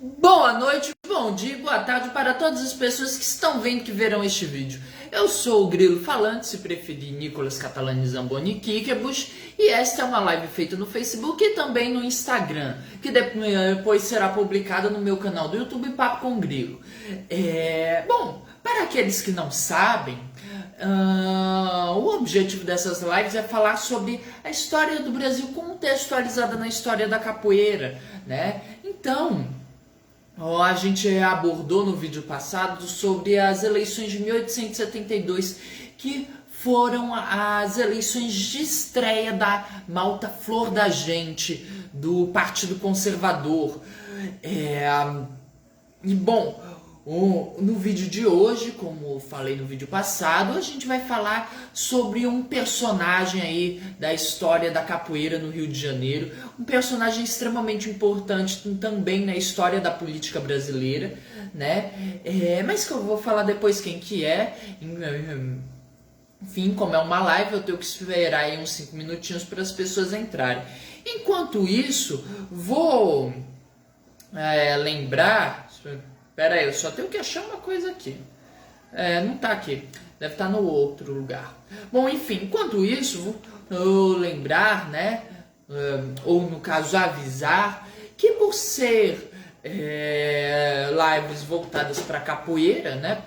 Boa noite, bom dia, boa tarde para todas as pessoas que estão vendo que verão este vídeo. Eu sou o Grilo Falante, se preferir Nicolas Catalani Zamboni Kikebush, e esta é uma live feita no Facebook e também no Instagram, que depois será publicada no meu canal do YouTube Papo com Grilo. Bom, para aqueles que não sabem, o objetivo dessas lives é falar sobre a história do Brasil contextualizada na história da capoeira, né? Então, a gente abordou no vídeo passado sobre as eleições de 1872, que foram as eleições de estreia da Malta Flor da Gente, do Partido Conservador. E bom, no vídeo de hoje, como eu falei no vídeo passado, a gente vai falar sobre um personagem aí da história da capoeira no Rio de Janeiro, um personagem extremamente importante também na história da política brasileira, né? Mas que eu vou falar depois quem que é. Enfim, como é uma live, eu tenho que esperar aí uns 5 minutinhos para as pessoas entrarem. Enquanto isso, vou lembrar... Pera aí, eu só tenho que achar uma coisa aqui. Não tá aqui. Deve estar no outro lugar. Bom, enfim, enquanto isso, vou lembrar, né? Ou no caso, avisar que por ser lives voltadas para capoeira, né?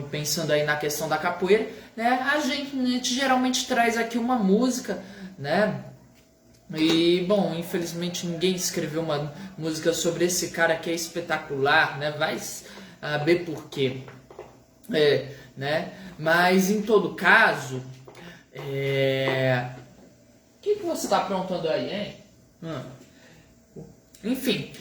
Pensando aí na questão da capoeira, né? A gente geralmente traz aqui uma música, né? E, bom, infelizmente ninguém escreveu uma música sobre esse cara que é espetacular, né? Vai saber por quê. Né? Mas, em todo caso, o que você está aprontando aí, hein? Enfim,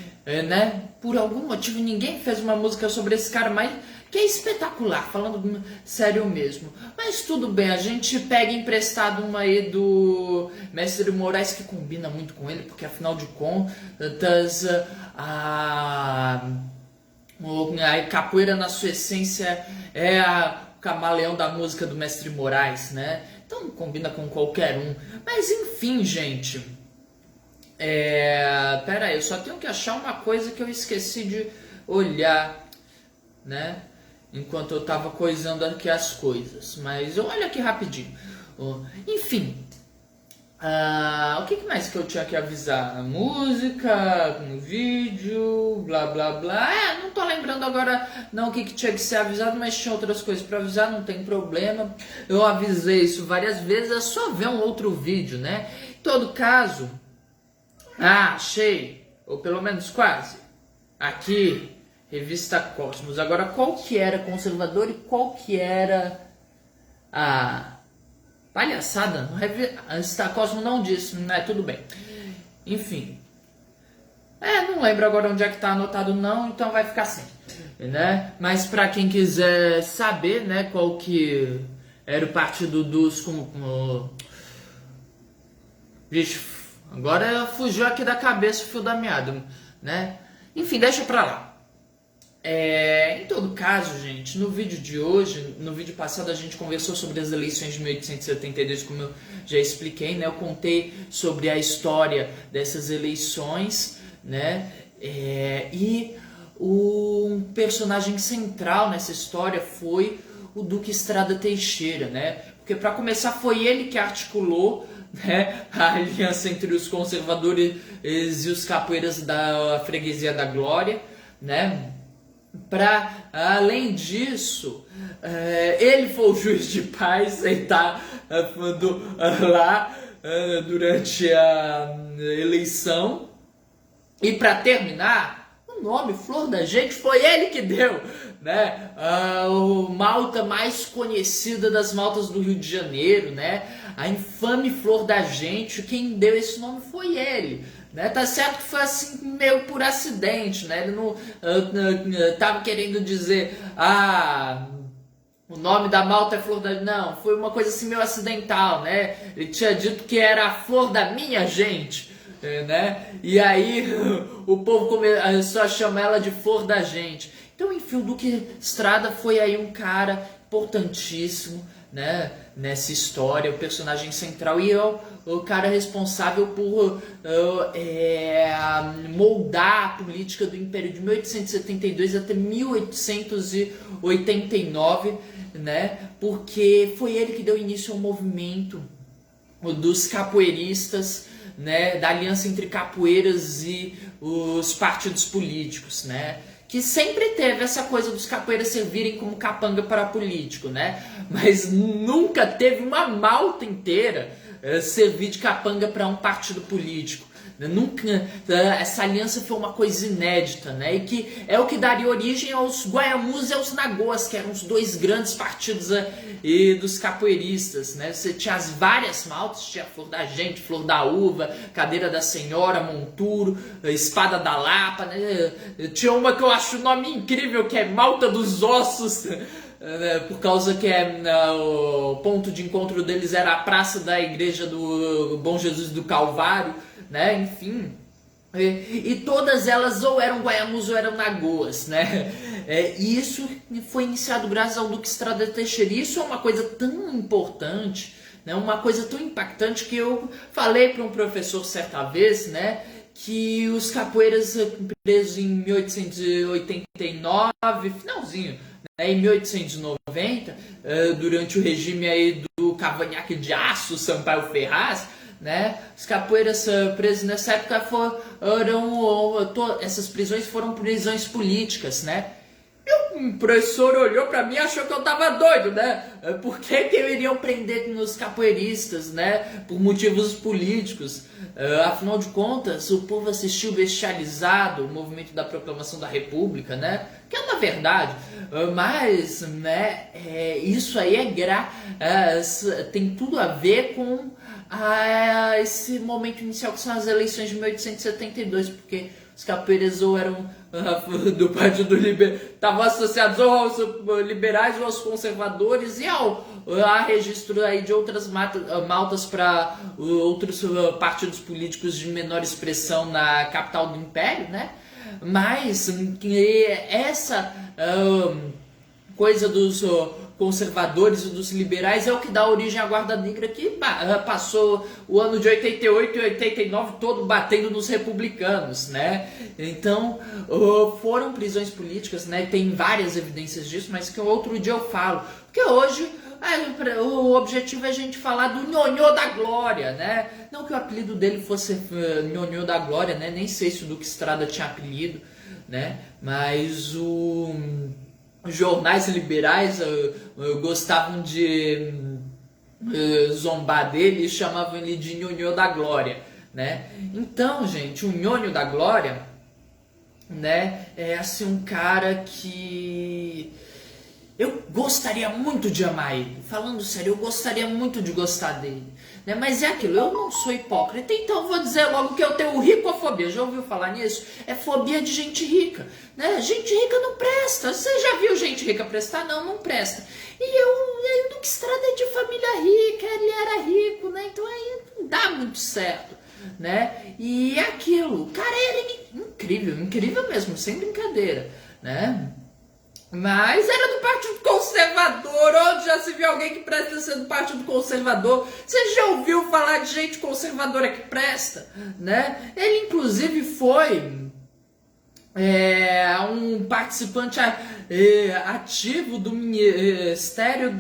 né? Por algum motivo ninguém fez uma música sobre esse cara, mas que é espetacular, falando sério mesmo. Mas tudo bem, a gente pega emprestado uma aí do Mestre Moraes, que combina muito com ele, porque afinal de contas a capoeira na sua essência é o camaleão da música do Mestre Moraes, né? Então combina com qualquer um. Mas enfim, gente, pera aí, eu só tenho que achar uma coisa que eu esqueci de olhar, né? Enquanto eu tava coisando aqui as coisas. Mas eu olho aqui rapidinho. Enfim. O que mais que eu tinha que avisar? A música, no vídeo, blá blá blá. Não tô lembrando agora não o que tinha que ser avisado, mas tinha outras coisas para avisar, não tem problema. Eu avisei isso várias vezes, é só ver um outro vídeo, né? Em todo caso, achei, ou pelo menos quase, aqui, Revista Cosmos. Agora, qual que era conservador e qual que era a palhaçada? Revista Cosmos não disse, né? Tudo bem. Enfim. Não lembro agora onde é que tá anotado não, então vai ficar assim, né? Mas para quem quiser saber, né, qual que era o partido dos... Vixe, agora fugiu aqui da cabeça o fio da meada, né? Enfim, deixa pra lá. Em todo caso, gente, no vídeo de hoje, no vídeo passado a gente conversou sobre as eleições de 1872, como eu já expliquei, né? Eu contei sobre a história dessas eleições, né? E um personagem central nessa história foi o Duque Estrada Teixeira, né? Porque para começar foi ele que articulou, né, a aliança entre os conservadores e os capoeiras da Freguesia da Glória, né? Além disso, ele foi o juiz de paz e tá lá durante a eleição. E para terminar, o nome Flor da Gente foi ele que deu, né? A malta mais conhecida das maltas do Rio de Janeiro, né? A infame Flor da Gente, quem deu esse nome foi ele. Né? Tá certo que foi assim meio por acidente, né? Ele não tava querendo dizer o nome da malta é Flor da... Não, foi uma coisa assim meio acidental, né? Ele tinha dito que era a flor da minha gente, né? E aí o povo começou a chamar ela de Flor da Gente. Então, enfim, o Duque Estrada foi aí um cara importantíssimo, né? nessa história, o personagem central, e é o cara responsável por moldar a política do Império de 1872 até 1889, né? Porque foi ele que deu início ao movimento dos capoeiristas, né? Da aliança entre capoeiras e os partidos políticos, né? Que sempre teve essa coisa dos capoeiras servirem como capanga para político, né? Mas nunca teve uma malta inteira servir de capanga para um partido político. Nunca, essa aliança foi uma coisa inédita, né? E que é o que daria origem aos Guaiamus e aos Nagoas, que eram os dois grandes partidos dos capoeiristas, né? Você tinha as várias maltas, tinha a Flor da Gente, Flor da Uva, Cadeira da Senhora, Monturo, Espada da Lapa, né? Tinha uma que eu acho o nome incrível, que é Malta dos Ossos, por causa que o ponto de encontro deles era a praça da igreja do Bom Jesus do Calvário, né? Enfim, e todas elas ou eram Guaiamus ou eram Nagoas, né? E isso foi iniciado graças ao Duque Estrada Teixeira. Isso é uma coisa tão importante, né? Uma coisa tão impactante, que eu falei para um professor certa vez, né? Que os capoeiras presos em 1889, finalzinho, né, em 1890, durante o regime aí do Cavanhaque de Aço, Sampaio Ferraz, né, os capoeiras presos nessa época essas prisões foram prisões políticas, né? E o professor olhou pra mim e achou que eu tava doido, né? Por que iriam prender nos capoeiristas, né? Por motivos políticos. Afinal de contas, o povo assistiu bestializado o movimento da proclamação da República, né? Que é uma verdade. Mas, né, isso aí tem tudo a ver com esse momento inicial, que são as eleições de 1872, porque os capoeiras ou eram do Partido Liberal, estavam associados ou aos liberais ou aos conservadores, e a registro aí de outras maltas para outros partidos políticos de menor expressão na capital do Império, né? Mas essa coisa dos conservadores e dos liberais é o que dá origem à Guarda Negra, que passou o ano de 88 e 89 todo batendo nos republicanos, né? Então, foram prisões políticas, né? Tem várias evidências disso, mas que outro dia eu falo. Porque hoje o objetivo é a gente falar do Nhonhô da Glória, né? Não que o apelido dele fosse Nhonhô da Glória, né? Nem sei se o Duque Estrada tinha apelido, né? Mas os jornais liberais gostavam de zombar dele e chamavam ele de Nhonhô da Glória, né? Então, gente, o Nhonhô da Glória, né, é assim um cara que eu gostaria muito de amar ele. Falando sério, eu gostaria muito de gostar dele, né? Mas é aquilo, eu não sou hipócrita, então eu vou dizer logo que eu tenho ricofobia. Já ouviu falar nisso? É fobia de gente rica, né? Gente rica não presta. Você já viu gente rica prestar? Não, não presta. E o Duque Estrada é de família rica, ele era rico, né? Então aí não dá muito certo, né? E é aquilo, o cara era incrível, incrível mesmo, sem brincadeira, né? Mas era do Partido Conservador. Onde já se viu alguém que presta ser do Partido Conservador? Você já ouviu falar de gente conservadora que presta, né? Ele inclusive foi um participante ativo do Ministério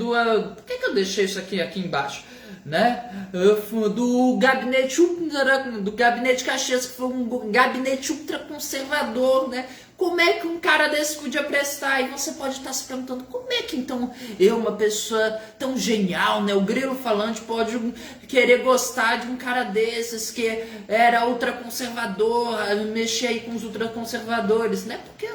Por que eu deixei isso aqui embaixo? Né? Do gabinete Caxias, que foi um gabinete ultraconservador, né? Como é que um cara desse podia prestar? E você pode estar se perguntando, como é que então uma pessoa tão genial, né? O Grilo Falante pode querer gostar de um cara desses que era ultraconservador, mexer aí com os ultraconservadores, né? Porque,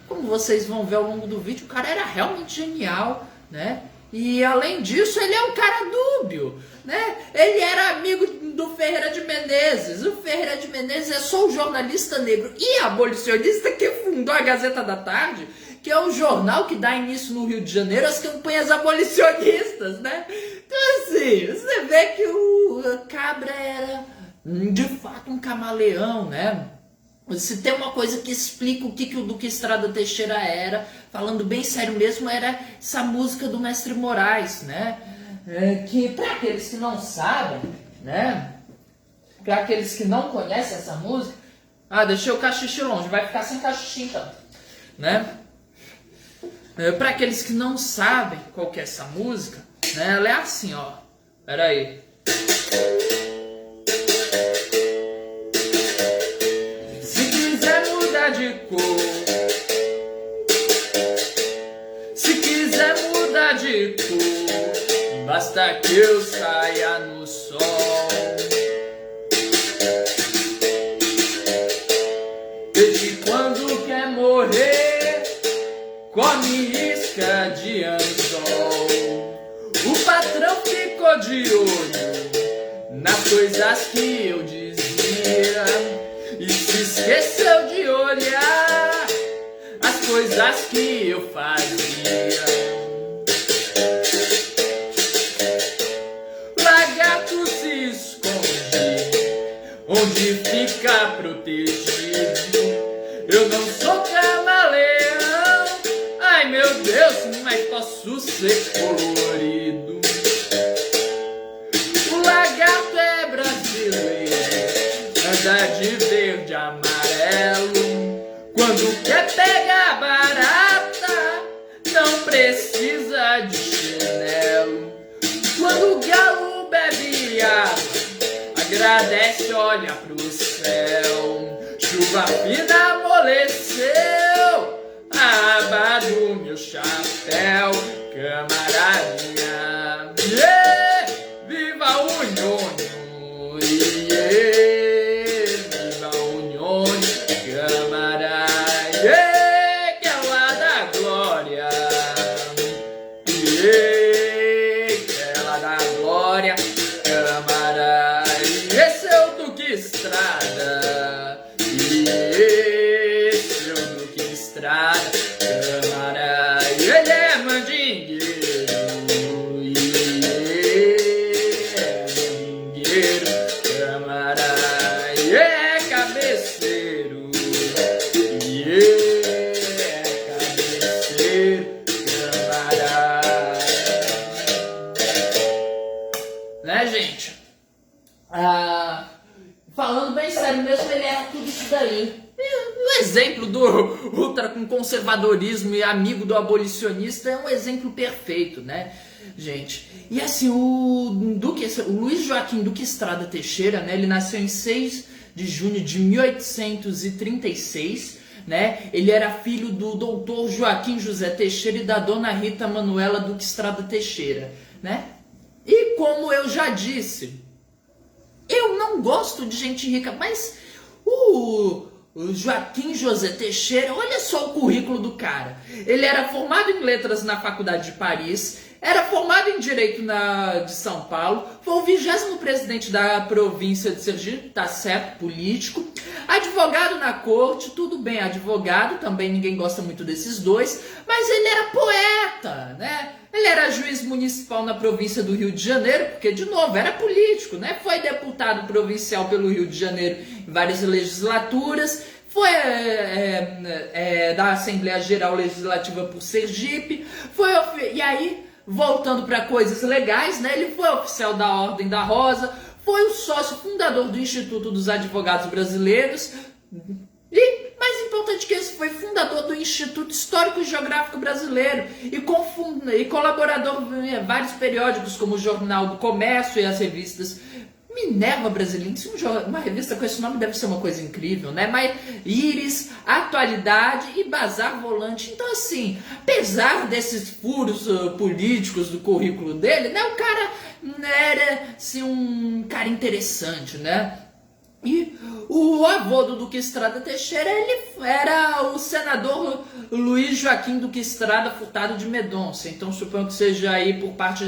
como vocês vão ver ao longo do vídeo, o cara era realmente genial, né? E além disso, ele é um cara dúbio, né? Ele era amigo do Ferreira de Menezes. O Ferreira de Menezes é só o jornalista negro e abolicionista que fundou a Gazeta da Tarde, que é um jornal que dá início no Rio de Janeiro às campanhas abolicionistas, né? Então assim, você vê que o Cabra era de fato um camaleão, né? Se tem uma coisa que explica o que o Duque Estrada Teixeira era, falando bem sério mesmo, era essa música do Mestre Moraes, né? que para aqueles que não sabem, né? Para aqueles que não conhecem essa música, deixei o cachiche longe, vai ficar sem cachiche então, né? Para aqueles que não sabem qual que é essa música, né? Ela é assim, ó. Pera aí. Se quiser mudar de cor, se quiser mudar de cor, basta que eu saia no sol. Desde quando quer morrer, come isca de anzol. O patrão ficou de olho nas coisas que eu dizia e se esqueceu de olhar as coisas que eu fazia. Lagarto se esconde onde fica protegido. Eu não sou camaleão, ai meu Deus, mas posso ser colorido. O lagarto é brasileiro, anda de verde e amarelo. Quando quer pegar barata, não precisa de chinelo. Quando o galo bebe água, agradece, olha pro céu. Chuva fina amoleceu a aba do meu chapéu, camaradinha. Yeah! Viva o nhonho! Yeah! Viva o nhonho, camarada! Yeah! Que é lá da glória! Yeah! Que é lá da glória, camarada! Esse é o Duque Estrada! Esse é o Duque Estrada, camarada, ele é mandingueiro, camarada, é cabeceiro, cabeceiro, camarada. Né, gente? Falando bem sério mesmo, ele era tudo isso daí. O exemplo do ultraconservadorismo e amigo do abolicionista é um exemplo perfeito, né, gente? E assim, o Luiz Joaquim Duque Estrada Teixeira, né, ele nasceu em 6 de junho de 1836, né? Ele era filho do doutor Joaquim José Teixeira e da dona Rita Manuela Duque Estrada Teixeira, né? E como eu já disse, eu não gosto de gente rica, mas o Joaquim José Teixeira, olha só o currículo do cara. Ele era formado em letras na Faculdade de Paris, era formado em Direito de São Paulo, foi o 20º presidente da província de Sergipe, tá certo, político, advogado na corte, tudo bem, advogado, também ninguém gosta muito desses dois, mas ele era poeta, né? Ele era juiz municipal na província do Rio de Janeiro, porque, de novo, era político, né? Foi deputado provincial pelo Rio de Janeiro em várias legislaturas, foi da Assembleia Geral Legislativa por Sergipe, e aí, voltando para coisas legais, né? Ele foi oficial da Ordem da Rosa, foi o sócio fundador do Instituto dos Advogados Brasileiros, e, mais importante que isso, foi fundador do Instituto Histórico e Geográfico Brasileiro e colaborador em vários periódicos, como o Jornal do Comércio e as revistas Minerva Brasileira. Uma revista com esse nome deve ser uma coisa incrível, né? Mas Íris, Atualidade e Bazar Volante. Então, assim, apesar desses furos políticos do currículo dele, né? O cara era, assim, um cara interessante, né? E o avô do Duque Estrada Teixeira, ele era o senador Luiz Joaquim Duque Estrada Furtado de Mendonça. Então suponho que seja aí por parte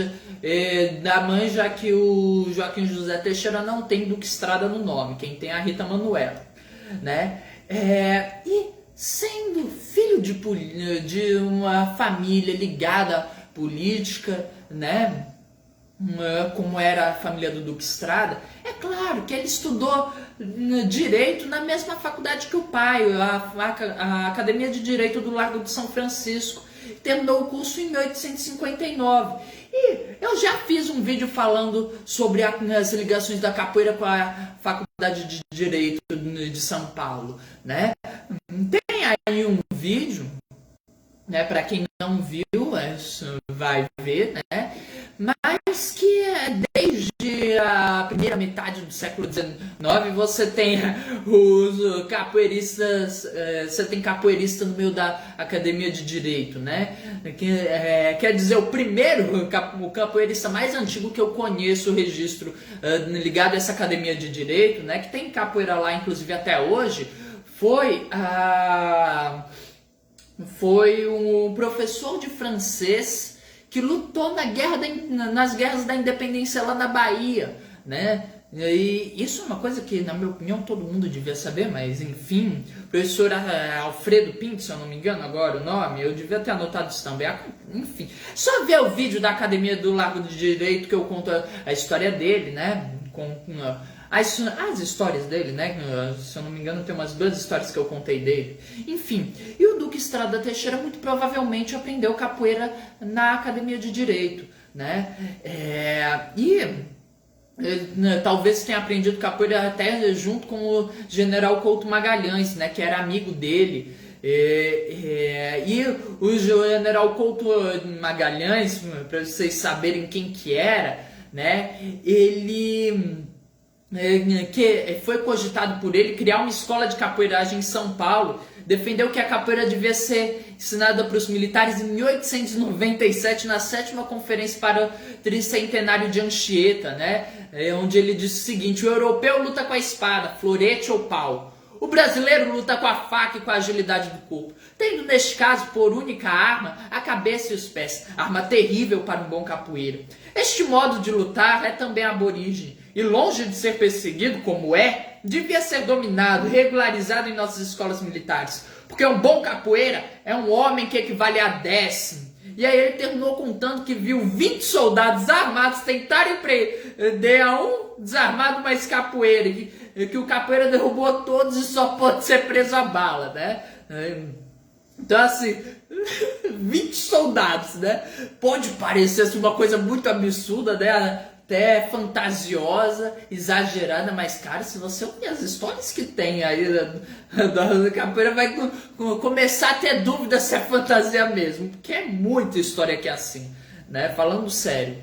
da mãe, já que o Joaquim José Teixeira não tem Duque Estrada no nome. Quem tem é a Rita Manuela, né? E sendo filho de uma família ligada à política, né? Como era a família do Duque Estrada, é claro que ele estudou Direito na mesma faculdade que o pai, a Academia de Direito do Largo de São Francisco. terminou o curso em 1859. E eu já fiz um vídeo falando sobre as ligações da capoeira com a Faculdade de Direito de São Paulo, né? Tem aí um vídeo, né? Para quem não viu, vai ver, né? Mas que desde a primeira metade do século XIX você tem os capoeiristas, você tem capoeirista no meio da Academia de Direito, né? Quer dizer, o capoeirista mais antigo que eu conheço, o registro ligado a essa Academia de Direito, né? Que tem capoeira lá, inclusive até hoje, foi um professor de francês que lutou nas guerras da independência lá na Bahia, né? E isso é uma coisa que, na minha opinião, todo mundo devia saber, mas enfim, o professor Alfredo Pinto, se eu não me engano agora o nome, eu devia ter anotado isso também, enfim. Só ver o vídeo da Academia do Largo do Direito que eu conto a história dele, né? As histórias dele, né? Se eu não me engano, tem umas 2 histórias que eu contei dele. Enfim, e o Duque Estrada Teixeira muito provavelmente aprendeu capoeira na Academia de Direito, né? Talvez tenha aprendido capoeira até junto com o General Couto Magalhães, né? Que era amigo dele. E o General Couto Magalhães, para vocês saberem quem que era, né? Ele que foi cogitado por ele criar uma escola de capoeiragem em São Paulo, defendeu que a capoeira devia ser ensinada para os militares em 1897 na 7ª Conferência para o Tricentenário de Anchieta, né? Onde ele disse o seguinte: o europeu luta com a espada, florete ou pau. O brasileiro luta com a faca e com a agilidade do corpo, tendo neste caso por única arma a cabeça e os pés, arma terrível para um bom capoeira. Este modo de lutar é também aborígene, e longe de ser perseguido como devia ser dominado, regularizado em nossas escolas militares, porque um bom capoeira é um homem que equivale a 10. E aí ele terminou contando que viu 20 soldados armados tentarem prender a um desarmado mais capoeira, que o capoeira derrubou todos e só pôde ser preso a bala, né? Então assim, 20 soldados, né? Pode parecer assim, uma coisa muito absurda, né? Até fantasiosa, exagerada, mas cara, se você ouvir as histórias que tem aí da capoeira, vai começar a ter dúvida se é fantasia mesmo, porque é muita história que é assim, né? Falando sério.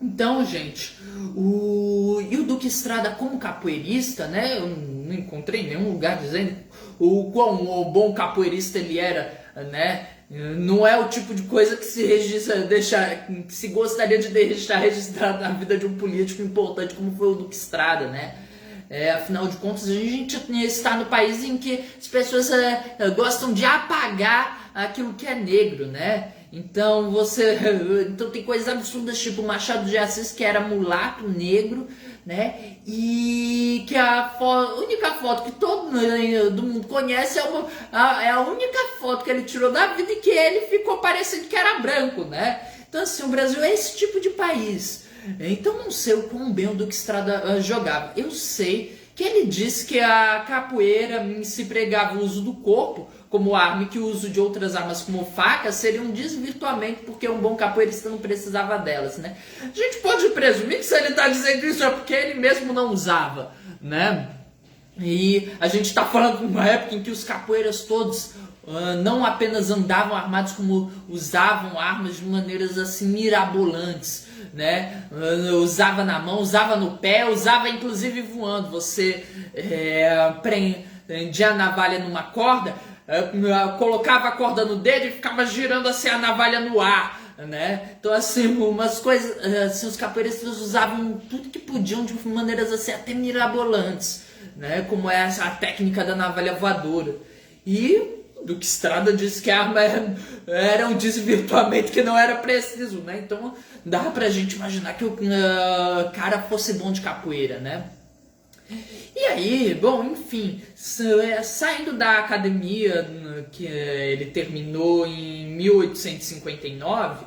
Então, gente, o Duque Estrada como capoeirista, né? Eu não encontrei em nenhum lugar dizendo o quão bom capoeirista ele era, né? Não é o tipo de coisa que que se gostaria de deixar registrado na vida de um político importante como foi o Duque Estrada, né? Afinal de contas, a gente está no país em que as pessoas gostam de apagar aquilo que é negro, né? Então tem coisas absurdas tipo Machado de Assis, que era mulato negro, né? E que a única foto que todo mundo conhece é a única foto que ele tirou da vida e que ele ficou parecendo que era branco, né? Então assim, o Brasil é esse tipo de país. Então não sei o quão bem o Duque Estrada jogava. Eu sei que ele disse que a capoeira se pregava o uso do corpo como arma e que o uso de outras armas como facas seria um desvirtuamento porque um bom capoeirista não precisava delas, né? A gente pode presumir que se ele está dizendo isso é porque ele mesmo não usava, né? E a gente está falando de uma época em que os capoeiras todos não apenas andavam armados, como usavam armas de maneiras assim mirabolantes, né? Usava na mão, usava no pé, usava inclusive voando. Você prendia a navalha numa corda, colocava a corda no dedo e ficava girando assim a navalha no ar, né? Então assim, umas coisas assim, os capoeiristas usavam tudo que podiam de maneiras assim até mirabolantes, né? Como é a técnica da navalha voadora. E Duque Estrada disse que a arma era um desvirtuamento que não era preciso, né? Então dá pra gente imaginar que o cara fosse bom de capoeira, né? E aí, bom, enfim, saindo da academia que ele terminou em 1859,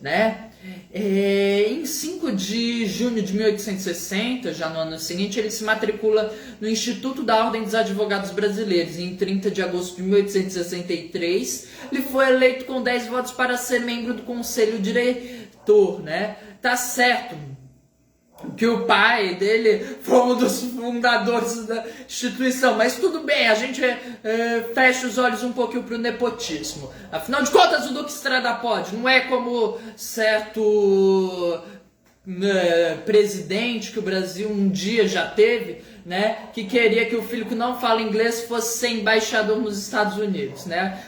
né? Em 5 de junho de 1860, já no ano seguinte, ele se matricula no Instituto da Ordem dos Advogados Brasileiros. E em 30 de agosto de 1863, ele foi eleito com 10 votos para ser membro do Conselho Diretor, né? Tá certo que o pai dele foi um dos fundadores da instituição, mas tudo bem, a gente fecha os olhos um pouquinho para o nepotismo. Afinal de contas, o Duque Estrada pode, não é como certo presidente que o Brasil um dia já teve, né, que queria que o filho que não fala inglês fosse ser embaixador nos Estados Unidos, né?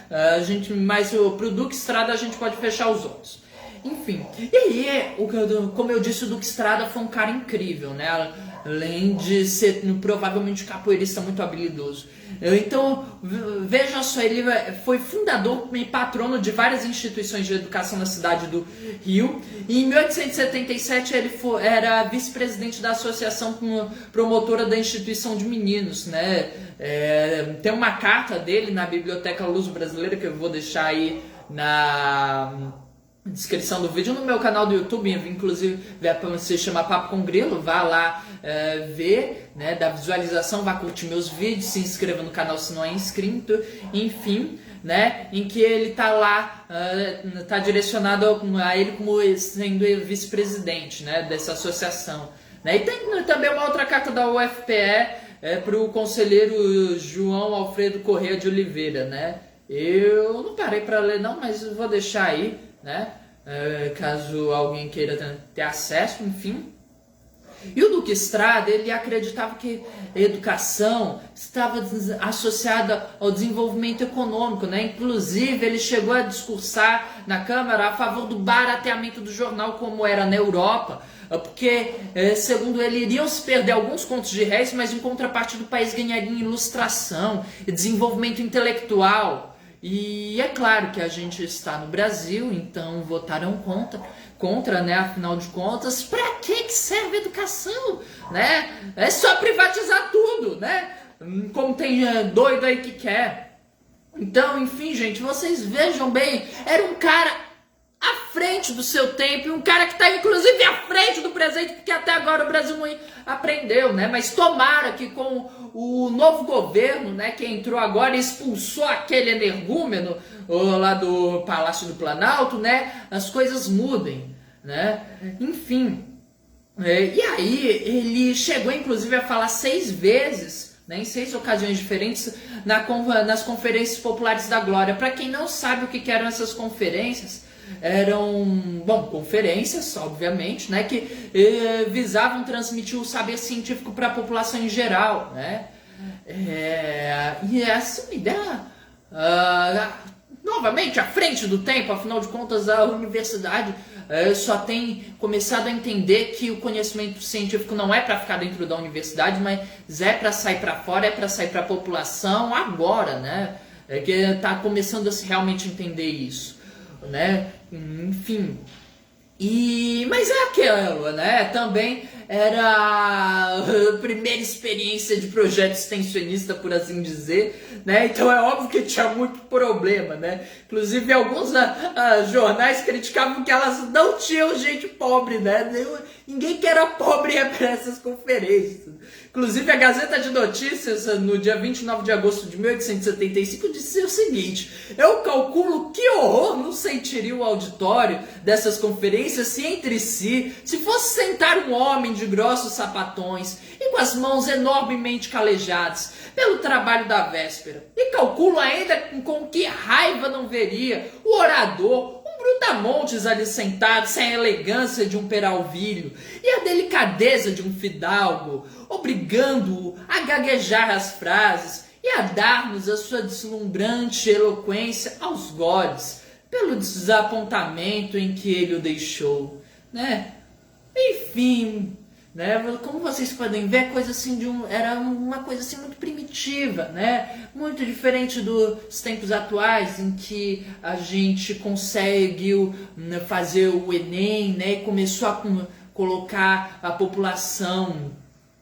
Mas pro Duque Estrada a gente pode fechar os olhos. Enfim, e aí, como eu disse, o Duque Estrada foi um cara incrível, né? Além de ser provavelmente capoeirista muito habilidoso. Então, veja só, ele foi fundador e patrono de várias instituições de educação na cidade do Rio. E em 1877 ele era vice-presidente da Associação Promotora da Instituição de Meninos, né? Tem uma carta dele na Biblioteca Luso-Brasileira que eu vou deixar aí na descrição do vídeo no meu canal do YouTube, inclusive se chama Papo com Grilo, vá lá ver, né, da visualização, vá curtir meus vídeos, se inscreva no canal se não é inscrito, enfim, né, em que ele tá lá, tá direcionado a ele como sendo vice-presidente, né, dessa associação, né, e tem também uma outra carta da UFPE para o conselheiro João Alfredo Corrêa de Oliveira, né, eu não parei para ler não, mas vou deixar aí, né? Caso alguém queira ter acesso, enfim. E o Duque Estrada, ele acreditava que a educação estava associada ao desenvolvimento econômico, né? Inclusive, ele chegou a discursar na Câmara a favor do barateamento do jornal, como era na Europa, porque, segundo ele, iriam se perder alguns contos de réis, mas em contrapartida o país ganharia em ilustração e desenvolvimento intelectual. E é claro que a gente está no Brasil, então votaram contra, né? Afinal de contas, para que serve a educação, né? É só privatizar tudo, né? Como tem doido aí que quer. Então, enfim, gente, vocês vejam bem, era um cara à frente do seu tempo, e um cara que está inclusive à frente do presente, porque até agora o Brasil não aprendeu, né? Mas tomara que com o novo governo, né, que entrou agora e expulsou aquele energúmeno lá do Palácio do Planalto, né, as coisas mudem, né? Enfim, e aí ele chegou inclusive a falar 6 vezes, né, em 6 ocasiões diferentes, nas conferências populares da Glória. Para quem não sabe o que eram essas conferências, eram, bom, conferências, obviamente, né, que visavam transmitir o saber científico para a população em geral, né? E essa é uma ideia, novamente, à frente do tempo. Afinal de contas, a universidade só tem começado a entender que o conhecimento científico não é para ficar dentro da universidade, mas é para sair para fora, é para sair para a população agora, né? Que está começando a se realmente entender isso, né? Enfim, mas é aquilo, né? Também era a primeira experiência de projeto extensionista, por assim dizer, né? Então é óbvio que tinha muito problema, né? Inclusive alguns jornais criticavam que elas não tinham gente pobre, né? Ninguém que era pobre ia para essas conferências. Inclusive a Gazeta de Notícias, no dia 29 de agosto de 1875, disse o seguinte: eu calculo que horror não sentiria o auditório dessas conferências se entre si, se fosse sentar um homem de grossos sapatões e com as mãos enormemente calejadas pelo trabalho da véspera. E calculo ainda com que raiva não veria o orador, brutamontes ali sentado, sem a elegância de um peralvilho e a delicadeza de um fidalgo, obrigando-o a gaguejar as frases e a dar-nos a sua deslumbrante eloquência aos goles, pelo desapontamento em que ele o deixou, né? Enfim, né? Como vocês podem ver, coisa assim era uma coisa assim muito primitiva, né? Muito diferente dos tempos atuais, em que a gente conseguiu fazer o Enem, né? E começou a colocar a população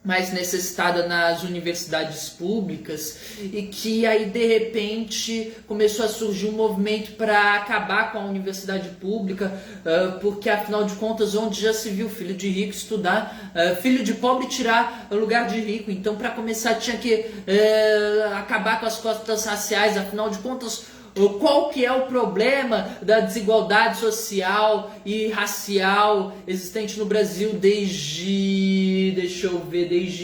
mais necessitada nas universidades públicas, e que aí de repente começou a surgir um movimento para acabar com a universidade pública, porque afinal de contas onde já se viu filho de rico estudar, filho de pobre tirar o lugar de rico. Então, para começar, tinha que acabar com as cotas raciais. Afinal de contas, qual que é o problema da desigualdade social e racial existente no Brasil desde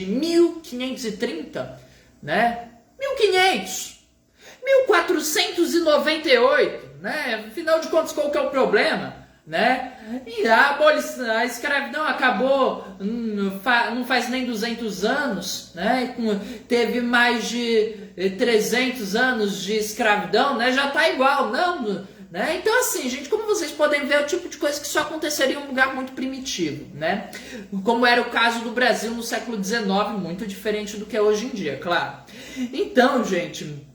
1530, né? 1498, né? Afinal de contas, qual que é o problema, né? E a escravidão acabou não faz nem 200 anos, né? Teve mais de 300 anos de escravidão, né? Já tá igual, não, né? Então, assim, gente, como vocês podem ver, é o tipo de coisa que só aconteceria em um lugar muito primitivo, né? Como era o caso do Brasil no século XIX, muito diferente do que é hoje em dia, claro. Então, gente,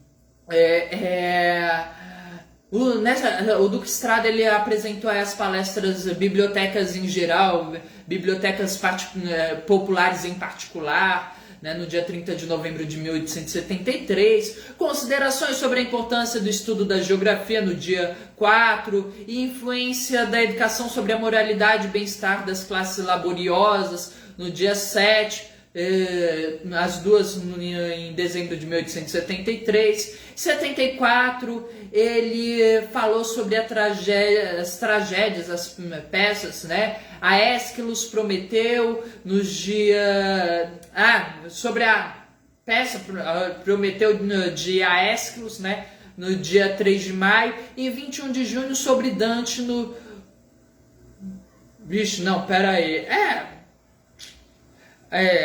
o Duque Estrada, ele apresentou as palestras bibliotecas em geral, bibliotecas populares em particular, né, no dia 30 de novembro de 1873, considerações sobre a importância do estudo da geografia no dia 4, e influência da educação sobre a moralidade e bem-estar das classes laboriosas no dia 7, as duas em dezembro de 1873. Em 74, ele falou sobre as tragédias, as peças, né? A Ésquilus, Prometeu, nos dias... sobre a peça Prometeu de Aésquilus, né? No dia 3 de maio. E 21 de junho, sobre Dante no... Vixe, não, pera aí.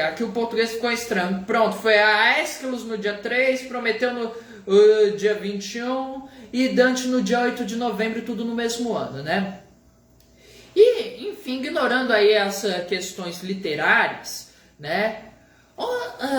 Aqui o português ficou estranho. Pronto, foi a Aésquilus no dia 3, Prometeu no dia 21 e Dante no dia 8 de novembro, tudo no mesmo ano, né? E, enfim, ignorando aí as questões literárias, né?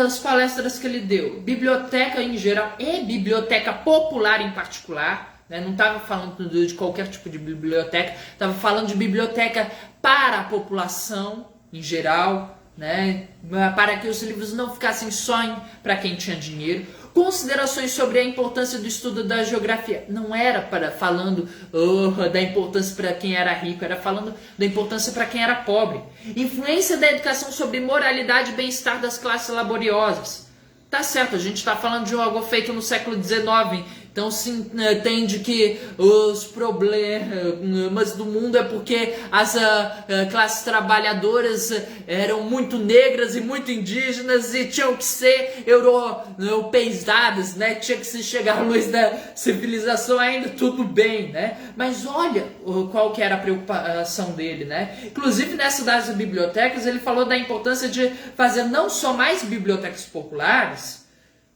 As palestras que ele deu, biblioteca em geral e biblioteca popular em particular, né? Não estava falando de qualquer tipo de biblioteca, estava falando de biblioteca para a população em geral, né? Para que os livros não ficassem só para quem tinha dinheiro. Considerações sobre a importância do estudo da geografia. Não era falando da importância para quem era rico, era falando da importância para quem era pobre. Influência da educação sobre moralidade e bem-estar das classes laboriosas. Tá certo, a gente está falando de algo feito no século XIX, então se entende que os problemas do mundo é porque as classes trabalhadoras eram muito negras e muito indígenas e tinham que ser europeizadas, né? Tinha que se chegar à luz da civilização ainda, tudo bem, né? Mas olha qual que era a preocupação dele, né? Inclusive nessa das bibliotecas, ele falou da importância de fazer não só mais bibliotecas populares,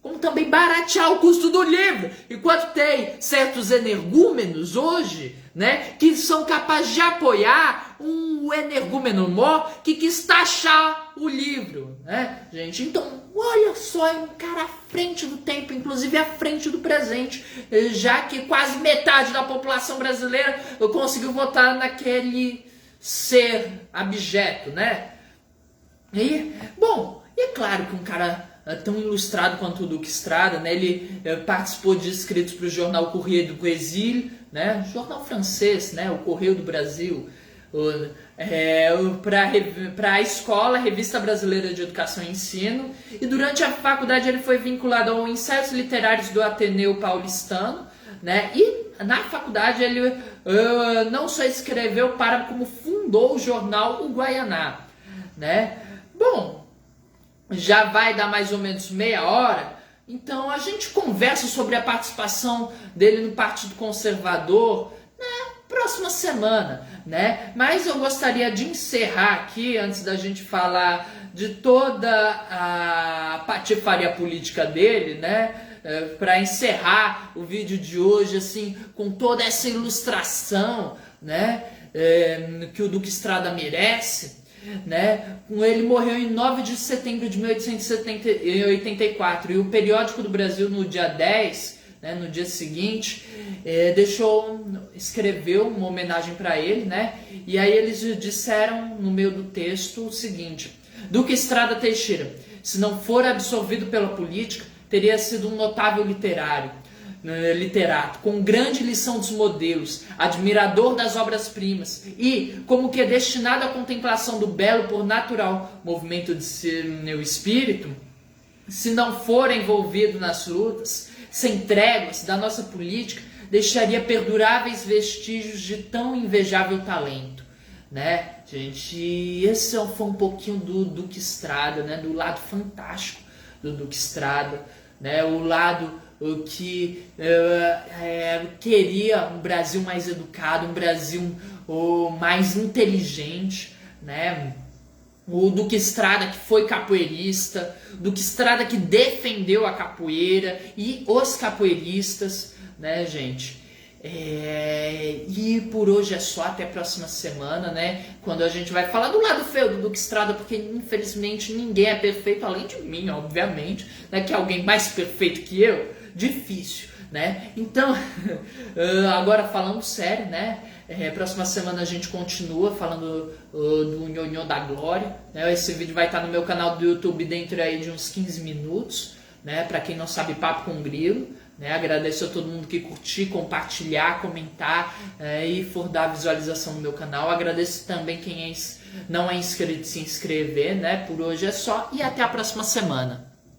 como também baratear o custo do livro. Enquanto tem certos energúmenos hoje, né, que são capazes de apoiar um energúmeno maior que quis taxar o livro, né, gente? Então, olha só, é um cara à frente do tempo, inclusive à frente do presente, já que quase metade da população brasileira conseguiu votar naquele ser abjeto, né? E, bom, é claro que um cara tão ilustrado quanto o Duque Estrada, né? Ele participou de escritos para o jornal Courrier do Brésil, né? Jornal francês, né? O Correio do Brasil, para a escola, Revista Brasileira de Educação e Ensino, e durante a faculdade ele foi vinculado aos ensaios literários do Ateneu Paulistano, né? E na faculdade ele não só escreveu como fundou o jornal O Guaianá, né? Bom, já vai dar mais ou menos meia hora, então a gente conversa sobre a participação dele no Partido Conservador na próxima semana, né? Mas eu gostaria de encerrar aqui, antes da gente falar de toda a patifaria política dele, né? Para encerrar o vídeo de hoje, assim, com toda essa ilustração, né? Que o Duque Estrada merece, né? Ele morreu em 9 de setembro de 1884 e o Periódico do Brasil no dia 10, né, no dia seguinte, escreveu uma homenagem para ele, né? E aí eles disseram no meio do texto o seguinte: Duque Estrada Teixeira, se não for absorvido pela política, teria sido um notável literato, com grande lição dos modelos, admirador das obras-primas e, como que é destinado à contemplação do belo por natural movimento de seu espírito, se não for envolvido nas lutas, sem tréguas da nossa política, deixaria perduráveis vestígios de tão invejável talento, né, gente? Esse foi um pouquinho do Duque Estrada, né, do lado fantástico do Duque Estrada, né, o lado que queria um Brasil mais educado, um Brasil mais inteligente, né? O Duque Estrada que foi capoeirista, Duque Estrada que defendeu a capoeira e os capoeiristas, né, gente? E por hoje é só, até a próxima semana, né? Quando a gente vai falar do lado feio do Duque Estrada, porque infelizmente ninguém é perfeito, além de mim, obviamente, né? Que é alguém mais perfeito que eu, difícil, né? Então, agora falando sério, né? Próxima semana a gente continua falando do Nhonhô da Glória, né? Esse vídeo vai estar no meu canal do YouTube dentro aí de uns 15 minutos, né? Para quem não sabe, Papo com Grilo, né? Agradeço a todo mundo que curtir, compartilhar, comentar e for dar visualização no meu canal. Agradeço também quem não é inscrito se inscrever, né? Por hoje é só e até a próxima semana.